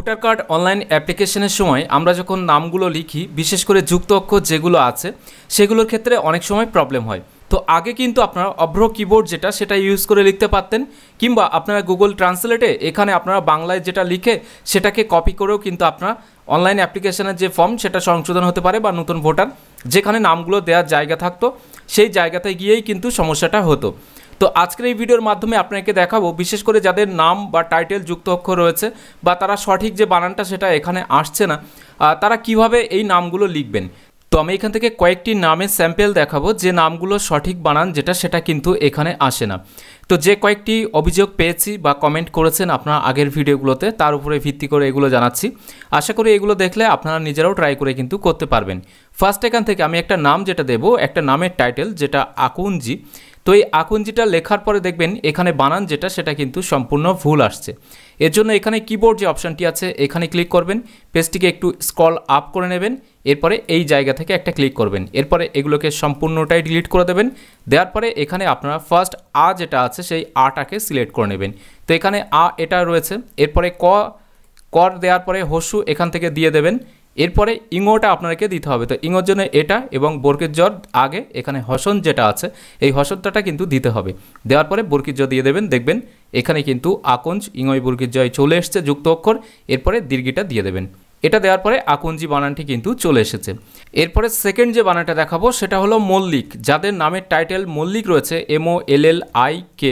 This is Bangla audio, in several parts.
ভোটার কার্ড অনলাইন অ্যাপ্লিকেশনের সময় আমরা যখন নামগুলো লিখি, বিশেষ করে যুক্ত অক্ষর যেগুলো আছে সেগুলোর ক্ষেত্রে অনেক সময় প্রবলেম হয়। তো আগে কিন্তু আপনারা অভ্র কিবোর্ড সেটা ইউজ করে লিখতে পারতেন, কিংবা আপনারা গুগল ট্রান্সলেটে এখানে আপনারা বাংলায় যেটা লিখে সেটাকে কপি করেও কিন্তু আপনারা অনলাইন অ্যাপ্লিকেশনের যে ফর্ম সেটা সংশোধন হতে পারে, বা নতুন ভোটার যেখানে নামগুলো দেওয়ার জায়গা থাকতো সেই জায়গাতে গিয়েই কিন্তু সমস্যাটা হতো। তো আজকের এই ভিডিওর মাধ্যমে আপনাকে দেখাবো, বিশেষ করে যাদের নাম বা টাইটেল যুক্ত অক্ষর রয়েছে বা তারা সঠিক যে বানানটা সেটা এখানে আসছে না, তারা কিভাবে এই নামগুলো লিখবেন। তো আমি এখান থেকে কয়েকটি নামের স্যাম্পল দেখাবো যে নামগুলো সঠিক বানান সেটা কিন্তু এখানে আসে না। তো যে কয়েকটি অভিযোগ পেয়েছি বা কমেন্ট করেছেন আপনারা আগের ভিডিওগুলোতে, তার উপরে ভিত্তি করে এগুলো জানাচ্ছি। আশা করি এগুলো দেখলে আপনারা নিজেরাও ট্রাই করে কিন্তু করতে পারবেন। ফার্স্ট এখান থেকে আমি একটা নাম দেবো, একটা নামের টাইটেল যেটা আকুঞ্জি। তো এই আকুঞ্জিটা লেখার পরে দেখবেন এখানে বানান সেটা কিন্তু সম্পূর্ণ ভুল আসছে। এর জন্য এখানে কিবোর্ড যে অপশানটি আছে এখানে ক্লিক করবেন, পেজটিকে একটু স্ক্রল আপ করে নেবেন, এরপরে এই জায়গা থেকে একটা ক্লিক করবেন, এরপরে এগুলোকে সম্পূর্ণটাই ডিলিট করে দেবেন। দেওয়ার পরে এখানে আপনারা ফার্স্ট আ যেটা আছে সেই আটাকে সিলেক্ট করে নেবেন। তো এখানে আ এটা রয়েছে, এরপরে কর দেওয়ার পরে হস্যু এখান থেকে দিয়ে দেবেন, এরপরে ইঙোটা আপনাকে দিতে হবে। তো ইঙোর জন্য এটা এবং বর্গের জ্বর আগে এখানে হসন যেটা আছে এই হসনটা কিন্তু দিতে হবে। দেওয়ার পরে বর্গের জ দিয়ে দেবেন, দেখবেন এখানে কিন্তু আকুঞ্জ ইঙয় বর্গের জয় চলে এসছে যুক্ত অক্ষর, এরপরে দীর্ঘিটা দিয়ে দেবেন। এটা দেওয়ার পরে আকুঞ্জি বানানটি কিন্তু চলে এসেছে। এরপরে সেকেন্ড যে বানানটা দেখাবো সেটা হলো মল্লিক। যাদের নামের টাইটেল মল্লিক রয়েছে, MOLLIK,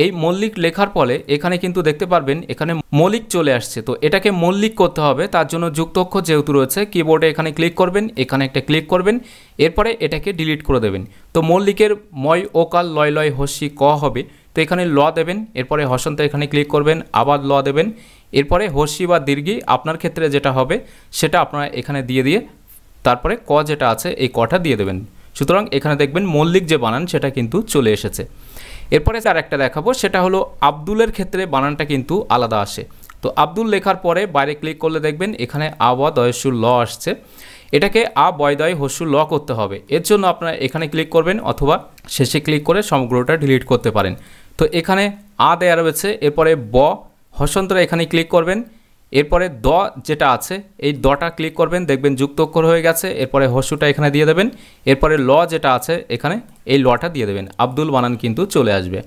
এই মল্লিক লেখার পরে এখানে কিন্তু দেখতে পারবেন এখানে মল্লিক চলে আসছে। তো এটাকে মল্লিক করতে হবে, তার জন্য যুক্ত অক্ষর যেহেতু রয়েছে কিবোর্ডে এখানে ক্লিক করবেন, এখানে একটা ক্লিক করবেন, এরপরে এটাকে ডিলিট করে দেবেন। তো মল্লিকের ময় ওকাল লয় লয় হস্যি ক হবে, তো এখানে ল দেবেন, এরপরে হসন্ত এখানে ক্লিক করবেন, আবার ল দেবেন, এরপরে হস্যি বা দীর্ঘি আপনার ক্ষেত্রে যেটা হবে সেটা আপনারা এখানে দিয়ে তারপরে ক যেটা আছে এই কটা দিয়ে দেবেন। সুতরাং এখানে দেখবেন মল্লিক যে বানান সেটা কিন্তু চলে এসেছে। এরপরে আর একটা দেখাবো সেটা হলো আব্দুলের ক্ষেত্রে বানানটা কিন্তু আলাদা আসে। তো আব্দুল লেখার পরে বাইরে ক্লিক করলে দেখবেন এখানে আ ব দয়সু ল আসছে, এটাকে আ বয়দয় হস্যু ল করতে হবে। এর জন্য আপনারা এখানে ক্লিক করবেন অথবা শেষে ক্লিক করে সমগ্রটা ডিলিট করতে পারেন। তো এখানে আ দেয়া রয়েছে, এরপরে ব হসন্তরা এখানে ক্লিক করবেন, এরপরে দ যেটা আছে এই দটা ক্লিক করবেন, দেখবেন যুক্ত অক্ষর হয়ে গেছে, এরপরে হস্যুটা এখানে দিয়ে দেবেন, এরপরে ল যেটা আছে এখানে এই লটা দিয়ে দেবেন, আব্দুল বানান কিন্তু চলে আসবে।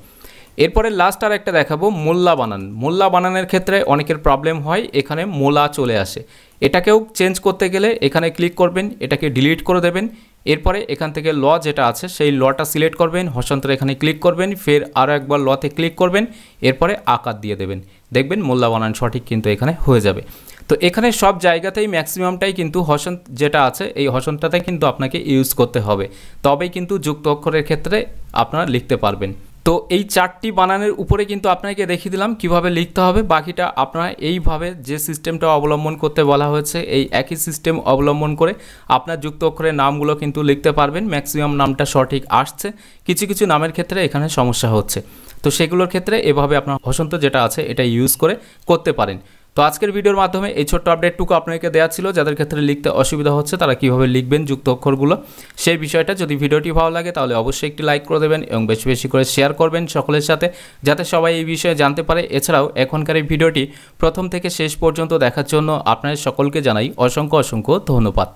এরপরে লাস্ট আর একটা দেখাবো মোল্লা বানান। মোল্লা বানানের ক্ষেত্রে অনেকের প্রবলেম হয়, এখানে মোলা চলে আসে। এটাকেও চেঞ্জ করতে গেলে এখানে ক্লিক করবেন, এটাকে ডিলিট করে দেবেন, এরপরে এখান থেকে ল যেটা আছে সেই লটা সিলেক্ট করবেন, হসন্তরে এখানে ক্লিক করবেন, ফের আরও একবার লতে ক্লিক করবেন, এরপরে আকার দিয়ে দেবেন, দেখবেন মোল্লা বানান সঠিক কিন্তু এখানে হয়ে যাবে। তো এখানে সব জায়গাতেই ম্যাক্সিমামটাই কিন্তু হসন্ত যেটা আছে এই হসন্তটাতে কিন্তু আপনাকে ইউজ করতে হবে, তবেই কিন্তু যুক্ত অক্ষরের ক্ষেত্রে আপনারা লিখতে পারবেন। তো এই চারটি বানানের উপরে কিন্তু আপনাকে দেখিয়ে দিলাম কিভাবে লিখতে হবে, বাকিটা আপনারা এইভাবে যে সিস্টেমটা অবলম্বন করতে বলা হয়েছে এই একই সিস্টেম অবলম্বন করে আপনার যুক্ত অক্ষরের নামগুলো কিন্তু লিখতে পারবেন। ম্যাক্সিমাম নামটা সঠিক আসছে, কিছু কিছু নামের ক্ষেত্রে এখানে সমস্যা হচ্ছে, তো সেগুলোর ক্ষেত্রে এভাবে আপনার হসন্ত যেটা আছে এটা ইউজ করে করতে পারেন। তো আজকের ভিডিওর মাধ্যমে এই ছোট্ট আপডেটটুকু আপনাকে দেওয়া ছিল, যাদের ক্ষেত্রে লিখতে অসুবিধা হচ্ছে তারা কীভাবে লিখবেন যুক্ত অক্ষরগুলো সেই বিষয়টা। যদি ভিডিওটি ভালো লাগে তাহলে অবশ্যই একটি লাইক করে দেবেন এবং বেশি বেশি করে শেয়ার করবেন সকলের সাথে, যাতে সবাই এই বিষয়ে জানতে পারে। এছাড়াও এখনকার এই ভিডিওটি প্রথম থেকে শেষ পর্যন্ত দেখার জন্য আপনাদের সকলকে জানাই অসংখ্য ধন্যবাদ।